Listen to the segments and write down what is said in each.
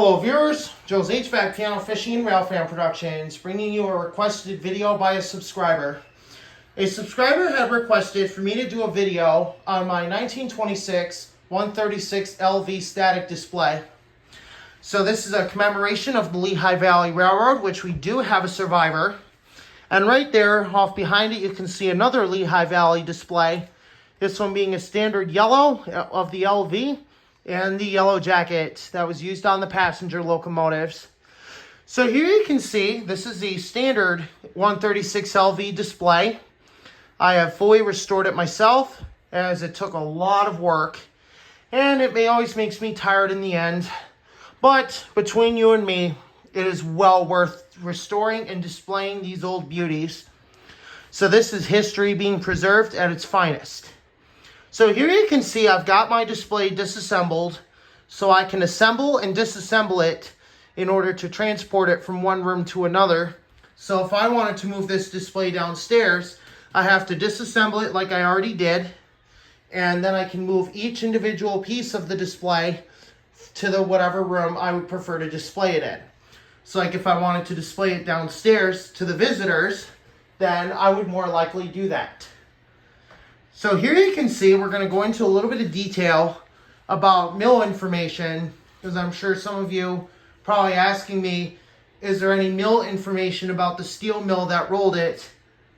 Hello viewers, Joe's HVAC Piano Fishing and Rail Fan Productions, bringing you a requested video by a subscriber. A subscriber had requested for me to do a video on my 1926 136 LV static display. So this is a commemoration of the Lehigh Valley Railroad, which we do have a survivor. And right there, off behind it, you can see another Lehigh Valley display. This one being a standard yellow of the LV. And the yellow jacket that was used on the passenger locomotives. So here you can see, this is the standard 136 LV display. I have fully restored it myself, as it took a lot of work. And it always makes me tired in the end. But between you and me, it is well worth restoring and displaying these old beauties. So this is history being preserved at its finest. So here you can see I've got my display disassembled so I can assemble and disassemble it in order to transport it from one room to another. So if I wanted to move this display downstairs, I have to disassemble it like I already did, and then I can move each individual piece of the display to the whatever room I would prefer to display it in. So like if I wanted to display it downstairs to the visitors, then I would more likely do that. So here you can see we're going to go into a little bit of detail about mill information, because I'm sure some of you probably asking me, is there any mill information about the steel mill that rolled it?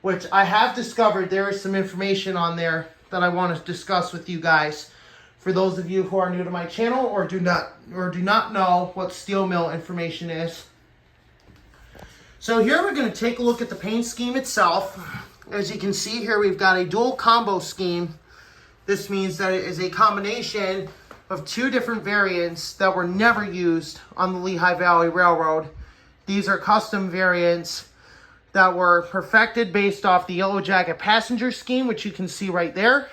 Which I have discovered there is some information on there that I want to discuss with you guys. For those of you who are new to my channel or do not know what steel mill information is. So here we're going to take a look at the paint scheme itself. As you can see here, we've got a dual combo scheme. This means that it is a combination of two different variants that were never used on the Lehigh Valley Railroad. These are custom variants that were perfected based off the Yellow Jacket passenger scheme, which you can see right there.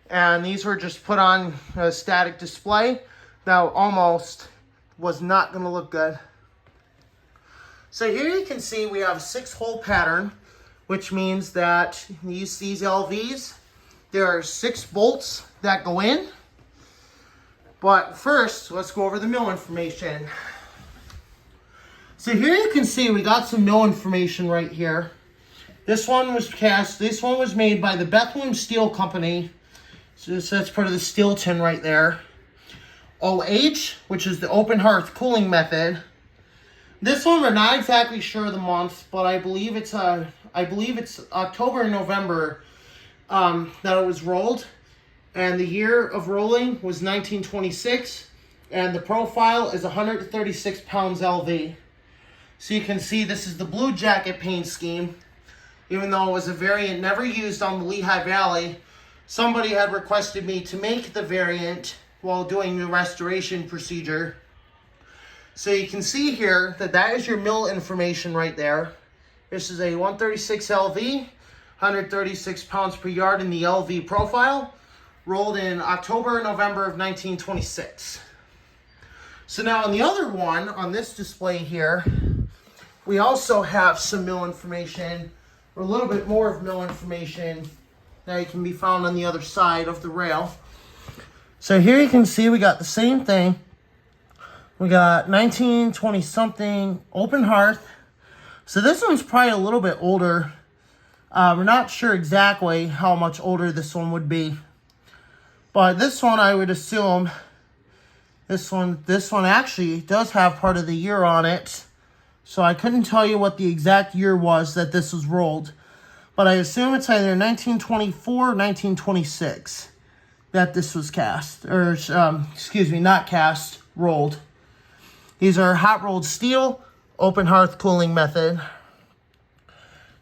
And these were just put on a static display that almost was not going to look good. So here you can see we have a 6-hole pattern, which means that these LVs, there are 6 bolts that go in. But first, let's go over the mill information. So here you can see we got some mill information right here. This one was made by the Bethlehem Steel Company. So that's part of the steel tin right there. OH, which is the open hearth cooling method. This one we're not exactly sure of the month, but I believe it's October and November that it was rolled, and the year of rolling was 1926, and the profile is 136 pounds LV. So you can see this is the Blue Jacket paint scheme. Even though it was a variant never used on the Lehigh Valley, somebody had requested me to make the variant while doing the restoration procedure. So you can see here that is your mill information right there. This is a 136 LV, 136 pounds per yard in the LV profile, rolled in October and November of 1926. So now on the other one, on this display here, we also have some mill information, or a little bit more of mill information that can be found on the other side of the rail. So here you can see we got the same thing. We got 1920 something open hearth. So this one's probably a little bit older. We're not sure exactly how much older this one would be. But this one I would assume, this one actually does have part of the year on it. So I couldn't tell you what the exact year was that this was rolled. But I assume it's either 1924 or 1926 that this was cast. Or, excuse me, not cast, rolled. These are hot rolled steel, open hearth cooling method.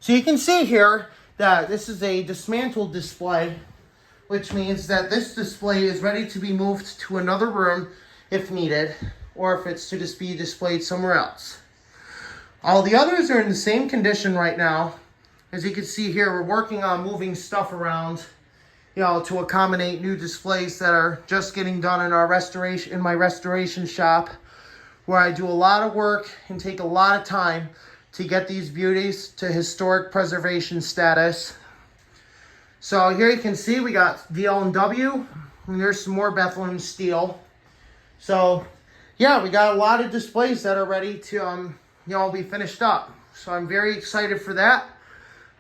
So you can see here that this is a dismantled display, which means that this display is ready to be moved to another room if needed, or if it's to just be displayed somewhere else. All the others are in the same condition right now. As you can see here, we're working on moving stuff around, to accommodate new displays that are just getting done in my restoration shop, where I do a lot of work and take a lot of time to get these beauties to historic preservation status. So here you can see we got VL&W, and there's some more Bethlehem steel. So yeah, we got a lot of displays that are ready to, be finished up. So I'm very excited for that.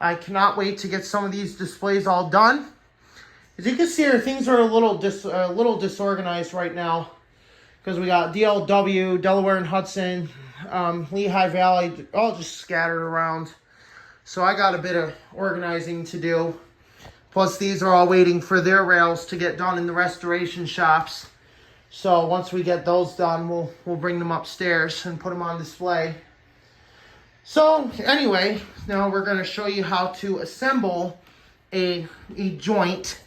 I cannot wait to get some of these displays all done. As you can see here, things are a little disorganized right now because we got DLW, Delaware and Hudson, Lehigh Valley, all just scattered around. So I got a bit of organizing to do. Plus, these are all waiting for their rails to get done in the restoration shops. So once we get those done, we'll bring them upstairs and put them on display. So anyway, now we're going to show you how to assemble a joint.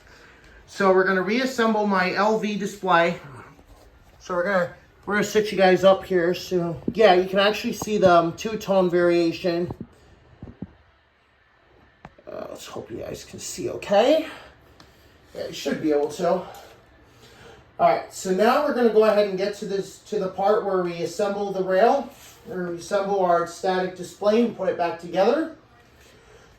So we're going to reassemble my LV display. So we're gonna sit you guys up here. So yeah, you can actually see the two-tone variation. Let's hope you guys can see okay. Yeah, you should be able to. Alright, so now we're going to go ahead and get to the part where we assemble the rail, or we assemble our static display and put it back together.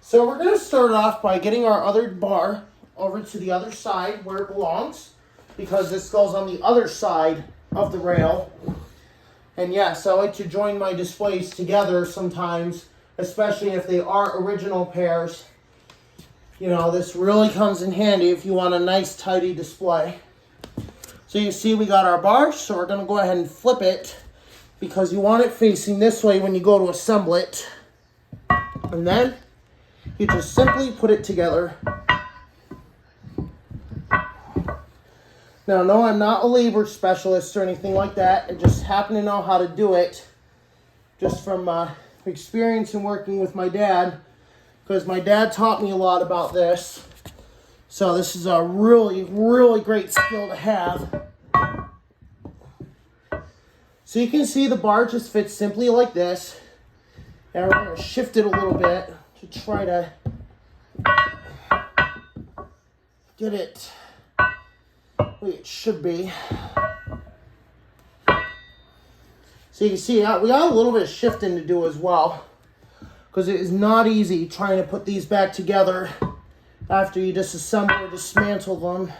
So we're going to start off by getting our other bar over to the other side where it belongs, because this goes on the other side of the rail. And yes, I like to join my displays together sometimes, especially if they are original pairs. You know, this really comes in handy if you want a nice tidy display. So you see we got our bar, so we're going to go ahead and flip it because you want it facing this way when you go to assemble it. And then you just simply put it together. Now, no, I'm not a labor specialist or anything like that. I just happen to know how to do it just from experience in working with my dad, because my dad taught me a lot about this. So this is a really, really great skill to have. So you can see the bar just fits simply like this. And we're going to shift it a little bit to try to get it the way it should be. So you can see we got a little bit of shifting to do as well, because it is not easy trying to put these back together after you disassemble or dismantle them.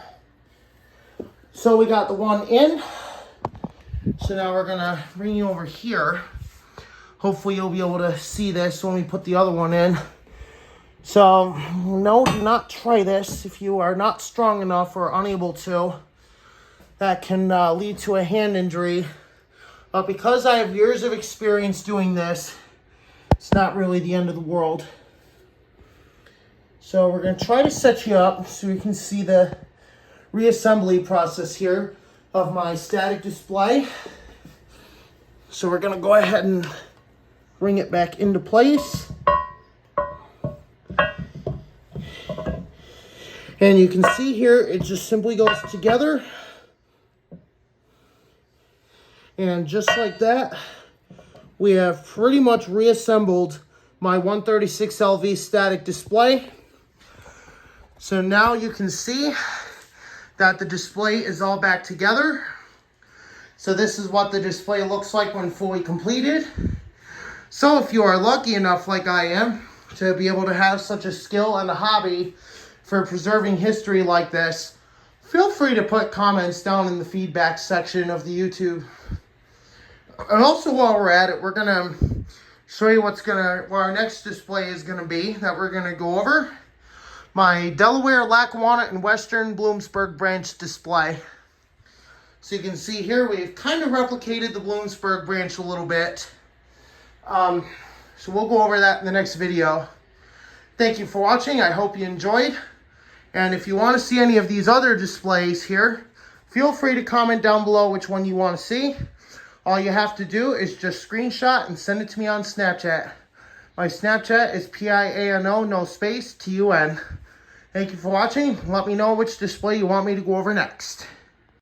So we got the one in. So now we're gonna bring you over here. Hopefully you'll be able to see this when we put the other one in. So no, do not try this if you are not strong enough or unable to. That can lead to a hand injury. But because I have years of experience doing this, it's not really the end of the world. So we're going to try to set you up so you can see the reassembly process here of my static display. So we're going to go ahead and bring it back into place. And you can see here, it just simply goes together. And just like that, we have pretty much reassembled my 136 LV static display. So now you can see that the display is all back together. So this is what the display looks like when fully completed. So if you are lucky enough, like I am, to be able to have such a skill and a hobby for preserving history like this, feel free to put comments down in the feedback section of the YouTube. And also while we're at it, we're gonna show you what our next display is gonna be that we're gonna go over. My Delaware, Lackawanna, and Western Bloomsburg branch display. So you can see here, we've kind of replicated the Bloomsburg branch a little bit. So we'll go over that in the next video. Thank you for watching. I hope you enjoyed. And if you want to see any of these other displays here, feel free to comment down below which one you want to see. All you have to do is just screenshot and send it to me on Snapchat. My Snapchat is PIANO, no space, TUN. Thank you for watching. Let me know which display you want me to go over next.